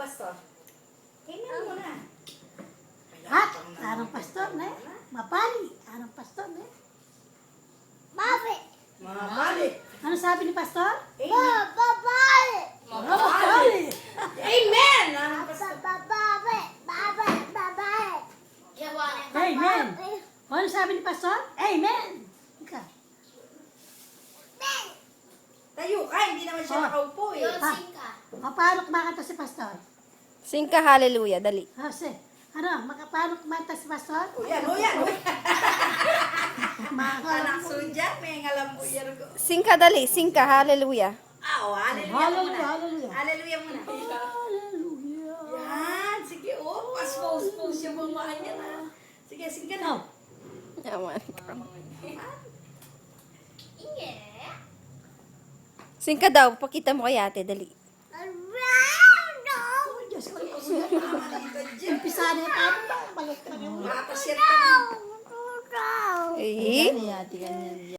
pastor. Amen muna. At, arang pastor na mapali. Arang pastor na Mabalik. Ano sabi ni pastor? Amen. Mapali. Amen! Anong pastor? Amen. Ano sabi ni pastor? Amen. Ika. Tayo ka, hindi naman siya Oh. nakaupo eh. Paano kumakanta si pastor? Sing ka hallelujah, dali. Kasi, paano kumanta si pastor? O yan, o yan. Mga Anak sudya, may ngalambuyer ko. Sing ka dali, sing ka hallelujah. O, hallelujah muna. Hallelujah, hallelujah. Hallelujah muna. Hallelujah. Yan, sige, oh, pas-pose yung bumaan niya na. Sige, sige na. Yaman. Sing ka daw, pakita mo kay ate, dali. Oh, Diyos ko. Umpisa na yung paano ba? Balik pa yung Mapasir ka na. Eh? Ganyan, ganyan.